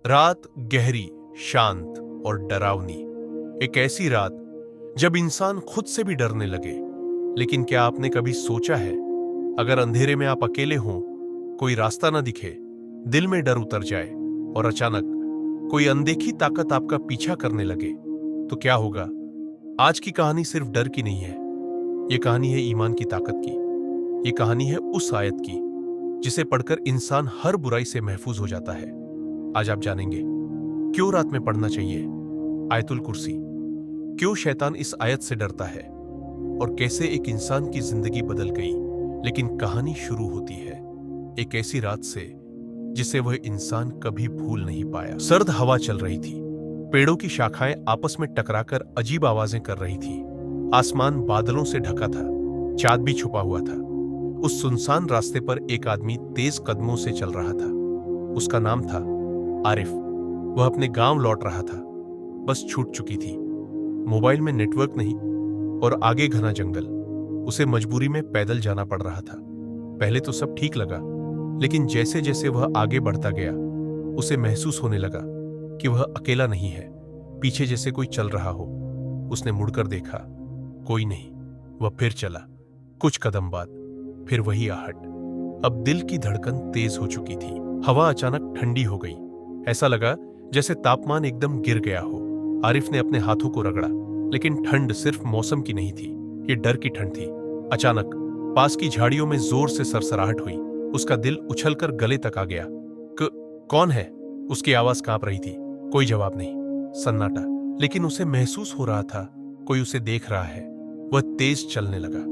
रात गहरी, शांत और डरावनी। एक ऐसी रात जब इंसान खुद से भी डरने लगे। लेकिन क्या आपने कभी सोचा है, अगर अंधेरे में आप अकेले हों, कोई रास्ता ना दिखे, दिल में डर उतर जाए और अचानक कोई अनदेखी ताकत आपका पीछा करने लगे, तो क्या होगा? आज की कहानी सिर्फ डर की नहीं है, ये कहानी है ईमान की ताकत की। ये कहानी है उस आयत की जिसे पढ़कर इंसान हर बुराई से महफूज हो जाता है। आज आप जानेंगे क्यों रात में पढ़ना चाहिए आयतुल कुर्सी, क्यों शैतान इस आयत से डरता है और कैसे एक इंसान की जिंदगी बदल गई। लेकिन कहानी शुरू होती है एक ऐसी रात से जिसे वह इंसान कभी भूल नहीं पाया। सर्द हवा चल रही थी, पेड़ों की शाखाएं आपस में टकराकर अजीब आवाजें कर रही थी। आसमान बादलों से ढका था, चांद भी छुपा हुआ था। उस सुनसान रास्ते पर एक आदमी तेज कदमों से चल रहा था। उसका नाम था आरिफ। वह अपने गांव लौट रहा था। बस छूट चुकी थी, मोबाइल में नेटवर्क नहीं और आगे घना जंगल। उसे मजबूरी में पैदल जाना पड़ रहा था। पहले तो सब ठीक लगा, लेकिन जैसे जैसे वह आगे बढ़ता गया, उसे महसूस होने लगा कि वह अकेला नहीं है। पीछे जैसे कोई चल रहा हो। उसने मुड़कर देखा, कोई नहीं। वह फिर चला, कुछ कदम बाद फिर वही आहट। अब दिल की धड़कन तेज हो चुकी थी। हवा अचानक ठंडी हो गई। ऐसा लगा जैसे तापमान एकदम गिर गया हो। आरिफ ने अपने हाथों को रगड़ा, लेकिन ठंड सिर्फ मौसम की नहीं थी, ये डर की ठंड थी। अचानक पास की झाड़ियों में जोर से सरसराहट हुई। उसका दिल उछलकर गले तक आ गया। कौन है? उसकी आवाज कांप रही थी। कोई जवाब नहीं, सन्नाटा। लेकिन उसे महसूस हो रहा था कोई उसे देख रहा है। वह तेज चलने लगा,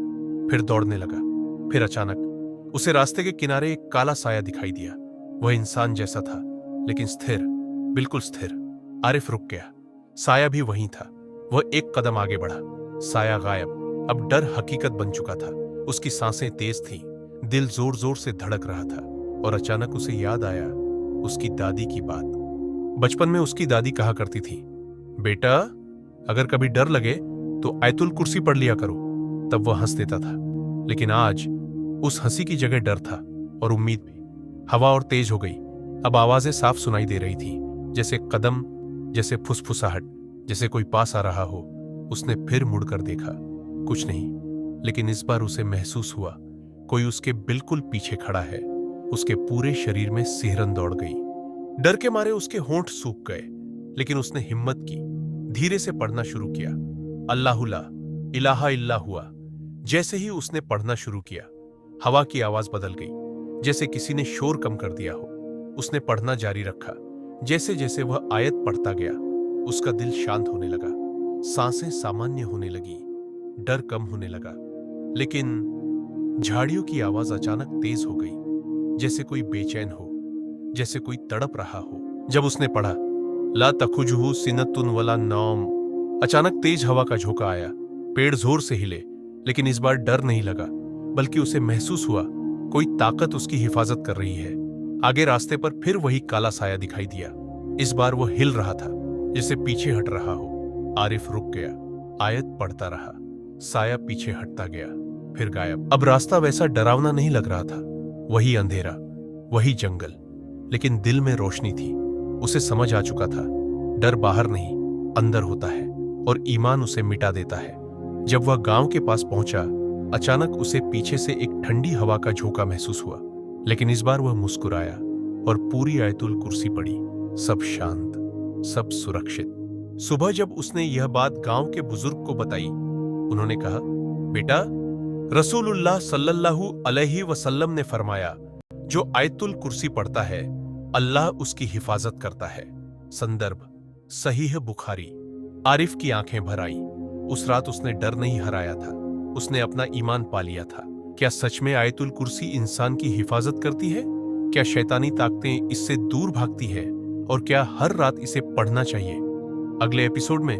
फिर दौड़ने लगा। फिर अचानक उसे रास्ते के किनारे एक काला साया दिखाई दिया। वह इंसान जैसा था, लेकिन स्थिर, बिल्कुल स्थिर। आरिफ रुक गया। साया भी वहीं था। वह एक कदम आगे बढ़ा, साया गायब। अब डर हकीकत बन चुका था। उसकी सांसें तेज थीं, दिल जोर जोर से धड़क रहा था। और अचानक उसे याद आया उसकी दादी की बात। बचपन में उसकी दादी कहा करती थी, बेटा, अगर कभी डर लगे तो आयतुल कुर्सी पढ़ लिया करो। तब वह हंस देता था, लेकिन आज उस हंसी की जगह डर था और उम्मीद भी। हवा और तेज हो गई। अब आवाजें साफ सुनाई दे रही थी, जैसे कदम, जैसे फुसफुसाहट, जैसे कोई पास आ रहा हो। उसने फिर मुड़कर देखा, कुछ नहीं। लेकिन इस बार उसे महसूस हुआ कोई उसके बिल्कुल पीछे खड़ा है। उसके पूरे शरीर में सिहरन दौड़ गई। डर के मारे उसके होंठ सूख गए, लेकिन उसने हिम्मत की, धीरे से पढ़ना शुरू किया। अल्लाहु ला इलाहा इल्ला हुआ। जैसे ही उसने पढ़ना शुरू किया, हवा की आवाज बदल गई, जैसे किसी ने शोर कम कर दिया हो। उसने पढ़ना जारी रखा। जैसे जैसे वह आयत पढ़ता गया, उसका दिल शांत होने लगा, सांसें सामान्य होने लगी, डर कम होने लगा। लेकिन झाड़ियों की आवाज अचानक तेज हो गई, जैसे कोई बेचैन हो, जैसे कोई तड़प रहा हो। जब उसने पढ़ा, ला तखुजुहु सिनतुन वला नौम, अचानक तेज हवा का झोंका आया। पेड़ जोर से हिले, लेकिन इस बार डर नहीं लगा, बल्कि उसे महसूस हुआ कोई ताकत उसकी हिफाजत कर रही है। आगे रास्ते पर फिर वही काला साया दिखाई दिया। इस बार वह हिल रहा था, जैसे पीछे हट रहा हो। आरिफ रुक गया, आयत पढ़ता रहा। साया पीछे हटता गया, फिर गायब। अब रास्ता वैसा डरावना नहीं लग रहा था। वही अंधेरा, वही जंगल, लेकिन दिल में रोशनी थी। उसे समझ आ चुका था, डर बाहर नहीं, अंदर होता है, और ईमान उसे मिटा देता है। जब वह गांव के पास पहुंचा, अचानक उसे पीछे से एक ठंडी हवा का झोंका महसूस हुआ। लेकिन इस बार वह मुस्कुराया और पूरी आयतुल कुर्सी पढ़ी। सब शांत, सब सुरक्षित। सुबह जब उसने यह बात गांव के बुजुर्ग को बताई, उन्होंने कहा, बेटा, रसूलुल्लाह सल्लल्लाहु अलैहि वसल्लम ने फरमाया, जो आयतुल कुर्सी पढ़ता है, अल्लाह उसकी हिफाजत करता है। संदर्भ सहीह बुखारी। आरिफ की आंखें भर आईं। उस रात उसने डर नहीं हराया था, उसने अपना ईमान पा लिया था। क्या सच में आयतुल कुर्सी इंसान की हिफाजत करती है? क्या शैतानी ताकतें इससे दूर भागती है? और क्या हर रात इसे पढ़ना चाहिए? अगले एपिसोड में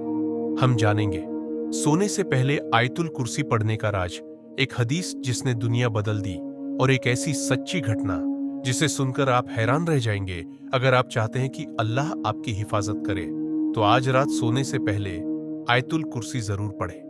हम जानेंगे सोने से पहले आयतुल कुर्सी पढ़ने का राज, एक हदीस जिसने दुनिया बदल दी, और एक ऐसी सच्ची घटना जिसे सुनकर आप हैरान रह जाएंगे। अगर आप चाहते हैं कि अल्लाह आपकी हिफाजत करे, तो आज रात सोने से पहले आयतुल कुर्सी जरूर पढ़ें।